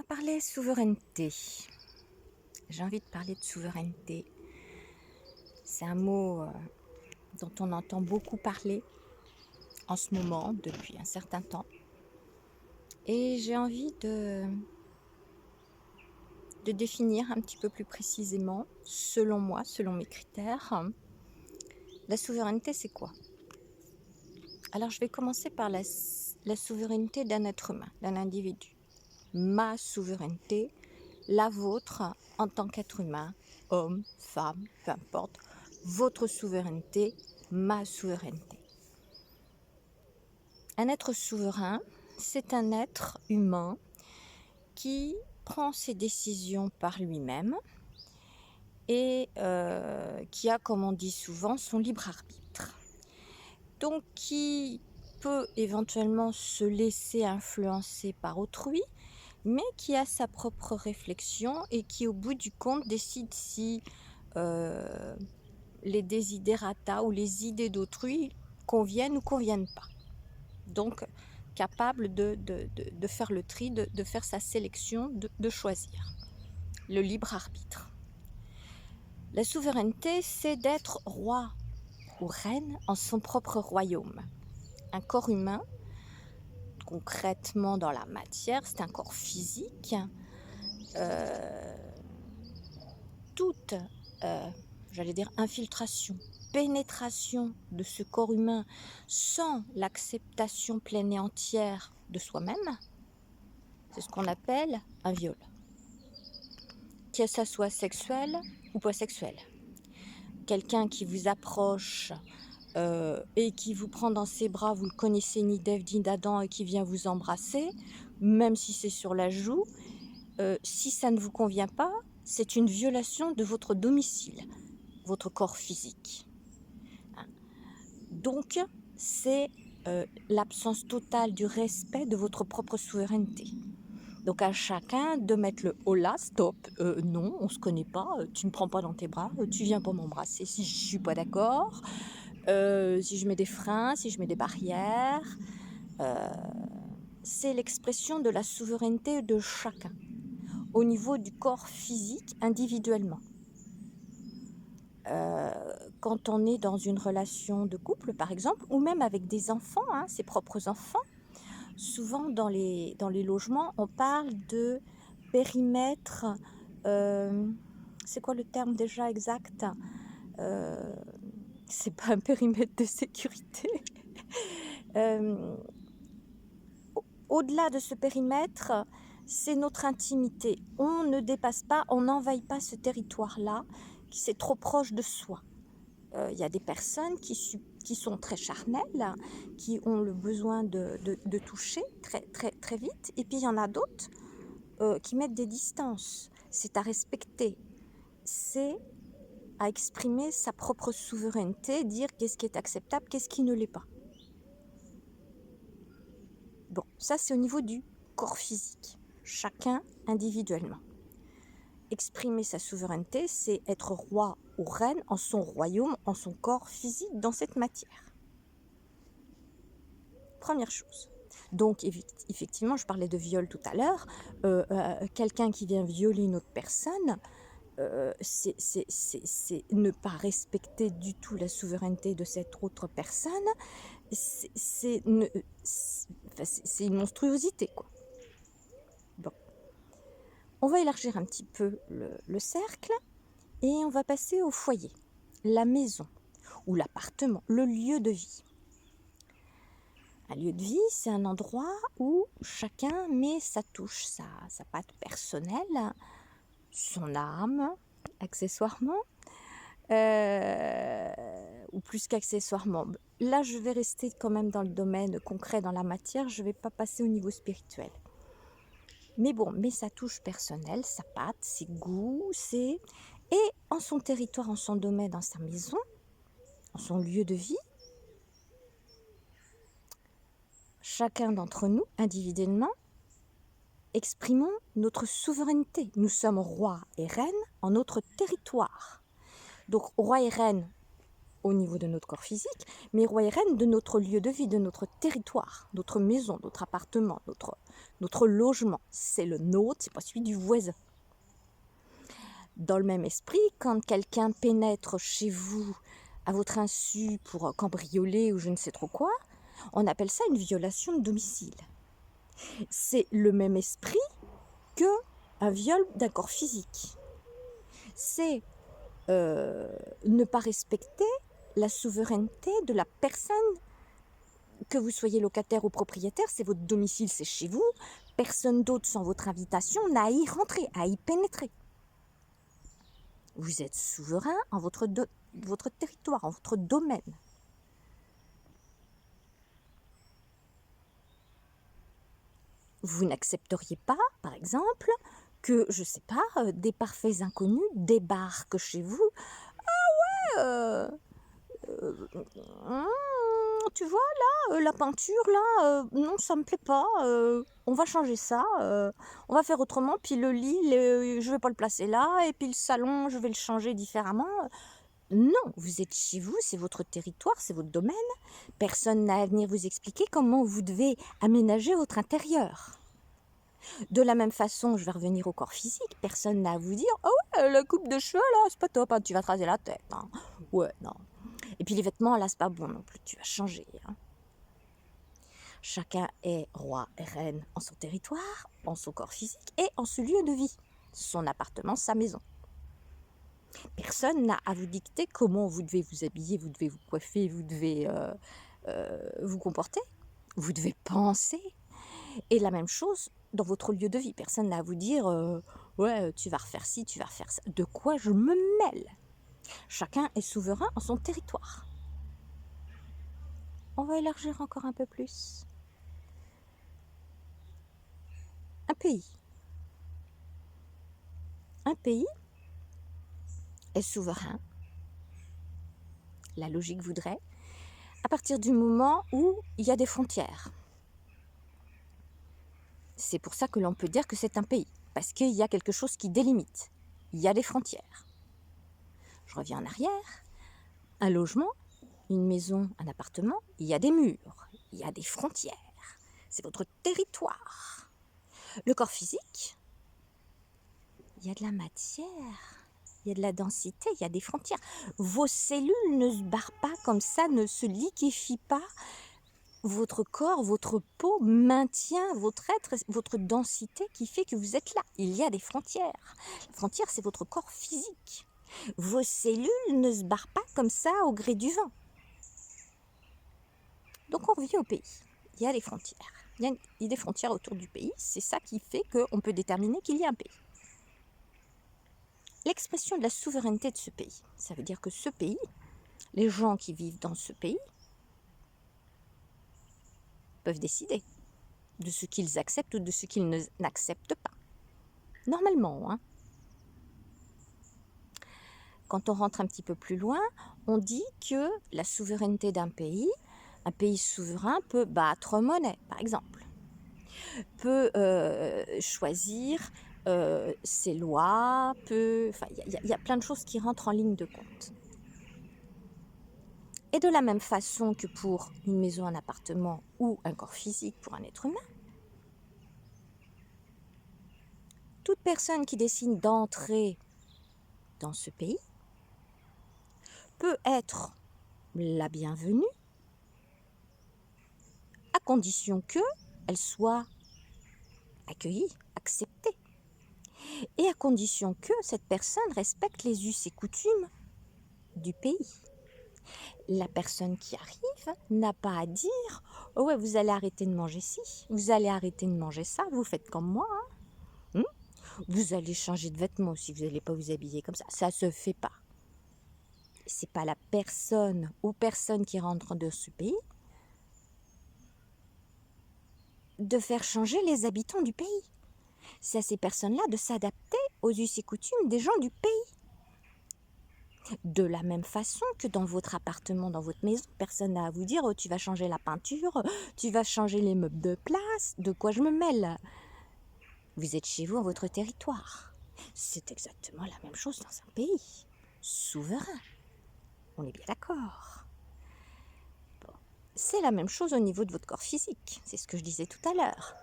va parler souveraineté. J'ai envie de parler de souveraineté. C'est un mot dont on entend beaucoup parler en ce moment, depuis un certain temps. Et j'ai envie de définir un petit peu plus précisément, selon moi, selon mes critères, la souveraineté, c'est quoi? Alors, je vais commencer par la souveraineté d'un être humain, d'un individu. Ma souveraineté, la vôtre en tant qu'être humain, homme, femme, peu importe, votre souveraineté, ma souveraineté. Un être souverain, c'est un être humain qui prend ses décisions par lui-même et qui a, comme on dit souvent, son libre arbitre. Donc, qui peut éventuellement se laisser influencer par autrui, mais qui a sa propre réflexion et qui, au bout du compte, décide si les desiderata ou les idées d'autrui conviennent ou conviennent pas. Donc, capable de faire le tri, de faire sa sélection, de choisir. Le libre arbitre. La souveraineté, c'est d'être roi ou reine en son propre royaume. Un corps humain, concrètement dans la matière, c'est un corps physique. Toute, j'allais dire, infiltration, pénétration de ce corps humain sans l'acceptation pleine et entière de soi-même, c'est ce qu'on appelle un viol. Que ça soit sexuel ou pas sexuel. Quelqu'un qui vous approche et qui vous prend dans ses bras, vous le connaissez ni d'Ève ni d'Adam et qui vient vous embrasser, même si c'est sur la joue, si ça ne vous convient pas, c'est une violation de votre domicile, votre corps physique. Donc, c'est l'absence totale du respect de votre propre souveraineté. Donc à chacun de mettre le «Oh là, stop, non, on se connaît pas, tu me prends pas dans tes bras, tu viens pas m'embrasser si je suis pas d'accord, si je mets des freins, si je mets des barrières». C'est l'expression de la souveraineté de chacun, au niveau du corps physique, individuellement. Quand on est dans une relation de couple, par exemple, ou même avec des enfants, ses propres enfants, souvent dans les logements, on parle de périmètre, c'est quoi le terme déjà exact? Heu, c'est pas un périmètre de sécurité. Hem, Au-delà de ce périmètre, c'est notre intimité. On ne dépasse pas, on n'envahit pas ce territoire-là, qui c'est trop proche de soi. Il y a des personnes qui sont très charnelles, qui ont le besoin de toucher très, très, très vite. Et puis il y en a d'autres qui mettent des distances. C'est à respecter. C'est à exprimer sa propre souveraineté, dire qu'est-ce qui est acceptable, qu'est-ce qui ne l'est pas. Bon, ça c'est au niveau du corps physique, chacun individuellement. Exprimer sa souveraineté, c'est être roi ou reine en son royaume, en son corps physique, dans cette matière. Première chose. Donc, effectivement, je parlais de viol tout à l'heure. Quelqu'un qui vient violer une autre personne, c'est ne pas respecter du tout la souveraineté de cette autre personne. C'est une monstruosité, quoi. Bon. On va élargir un petit peu le cercle et on va passer au foyer, la maison ou l'appartement, le lieu de vie. Un lieu de vie, c'est un endroit où chacun met sa touche, sa patte personnelle, son âme, accessoirement, ou plus qu'accessoirement. Là, je vais rester quand même dans le domaine concret, dans la matière, je ne vais pas passer au niveau spirituel. Mais bon, met sa touche personnelle, sa patte, ses goûts, et en son territoire, en son domaine, dans sa maison, en son lieu de vie, chacun d'entre nous, individuellement, exprimons notre souveraineté. Nous sommes rois et reines en notre territoire. Donc, roi et reine au niveau de notre corps physique, mais roi et reine de notre lieu de vie, de notre territoire, notre maison, notre appartement, notre logement. C'est le nôtre, c'est pas celui du voisin. Dans le même esprit, quand quelqu'un pénètre chez vous à votre insu pour cambrioler ou je ne sais trop quoi, on appelle ça une violation de domicile. C'est le même esprit que un viol d'un corps physique. C'est ne pas respecter la souveraineté de la personne, que vous soyez locataire ou propriétaire, c'est votre domicile, c'est chez vous. Personne d'autre sans votre invitation n'a à y rentrer, à y pénétrer. Vous êtes souverain en votre territoire, en votre domaine. Vous n'accepteriez pas, par exemple, que, je ne sais pas, des parfaits inconnus débarquent chez vous. Ah ouais, tu vois là, la peinture là, non ça me plaît pas, on va changer ça, on va faire autrement, puis le lit, je vais pas le placer là, et puis le salon, je vais le changer différemment. Non, vous êtes chez vous, c'est votre territoire, c'est votre domaine. Personne n'a à venir vous expliquer comment vous devez aménager votre intérieur. De la même façon, je vais revenir au corps physique, personne n'a à vous dire « Ah ouais, la coupe de cheveux là, c'est pas top, hein, tu vas te raser la tête. Hein. » Ouais, non. Et puis les vêtements, là, c'est pas bon non plus, tu vas changer. Hein. Chacun est roi et reine en son territoire, en son corps physique et en ce lieu de vie, son appartement, sa maison. Personne n'a à vous dicter comment vous devez vous habiller, vous devez vous coiffer, vous devez vous comporter, vous devez penser. Et la même chose dans votre lieu de vie. Personne n'a à vous dire ouais, tu vas refaire ci, tu vas refaire ça. De quoi je me mêle? Chacun est souverain en son territoire. On va élargir encore un peu plus. Un pays. Un pays est souverain. La logique voudrait, à partir du moment où il y a des frontières. C'est pour ça que l'on peut dire que c'est un pays, parce qu'il y a quelque chose qui délimite. Il y a des frontières. Je reviens en arrière. Un logement, une maison, un appartement, il y a des murs, il y a des frontières. C'est votre territoire. Le corps physique, il y a de la matière, il y a de la densité, il y a des frontières. Vos cellules ne se barrent pas comme ça, ne se liquéfient pas. Votre corps, votre peau maintient votre être, votre densité qui fait que vous êtes là. Il y a des frontières. La frontière, c'est votre corps physique. Vos cellules ne se barrent pas comme ça au gré du vent. Donc on revient au pays. Il y a des frontières. Il y a des frontières autour du pays. C'est ça qui fait qu'on peut déterminer qu'il y a un pays. L'expression de la souveraineté de ce pays, ça veut dire que ce pays, les gens qui vivent dans ce pays, peuvent décider de ce qu'ils acceptent ou de ce qu'ils n'acceptent pas. Normalement, hein. Quand on rentre un petit peu plus loin, on dit que la souveraineté d'un pays, un pays souverain peut battre monnaie, par exemple, peut choisir ses lois, il y a plein de choses qui rentrent en ligne de compte. Et de la même façon que pour une maison, un appartement ou un corps physique pour un être humain, toute personne qui décide d'entrer dans ce pays peut être la bienvenue à condition qu'elle soit accueillie, acceptée, et à condition que cette personne respecte les us et coutumes du pays. La personne qui arrive n'a pas à dire « Oh ouais, vous allez arrêter de manger ci, vous allez arrêter de manger ça, vous faites comme moi, hein. Vous allez changer de vêtements si vous n'allez pas vous habiller comme ça. » Ça ne se fait pas. C'est pas la personne ou personne qui rentre dans ce pays de faire changer les habitants du pays. C'est à ces personnes-là de s'adapter aux us et coutumes des gens du pays. De la même façon que dans votre appartement, dans votre maison, personne n'a à vous dire oh, tu vas changer la peinture, tu vas changer les meubles de place, de quoi je me mêle. Vous êtes chez vous, en votre territoire. C'est exactement la même chose dans un pays souverain. On est bien d'accord. Bon. C'est la même chose au niveau de votre corps physique. C'est ce que je disais tout à l'heure.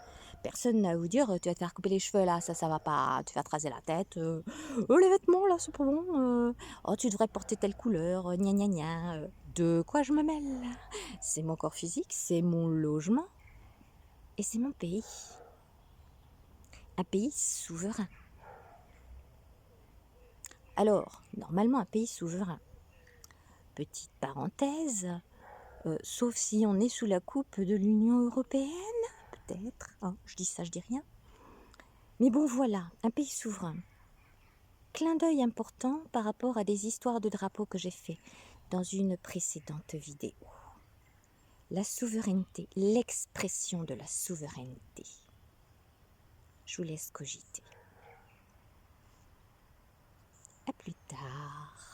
Personne n'a à vous dire, tu vas te faire couper les cheveux là, ça va pas, tu vas te raser la tête, oh les vêtements là, c'est pas bon, oh tu devrais porter telle couleur, gna gna gna, de quoi je me mêle? C'est mon corps physique, c'est mon logement et c'est mon pays. Un pays souverain. Alors, normalement un pays souverain, petite parenthèse, sauf si on est sous la coupe de l'Union européenne, peut-être, hein, je dis ça, je dis rien. Mais bon voilà, un pays souverain. Clin d'œil important par rapport à des histoires de drapeaux que j'ai fait dans une précédente vidéo. La souveraineté, l'expression de la souveraineté. Je vous laisse cogiter. À plus tard.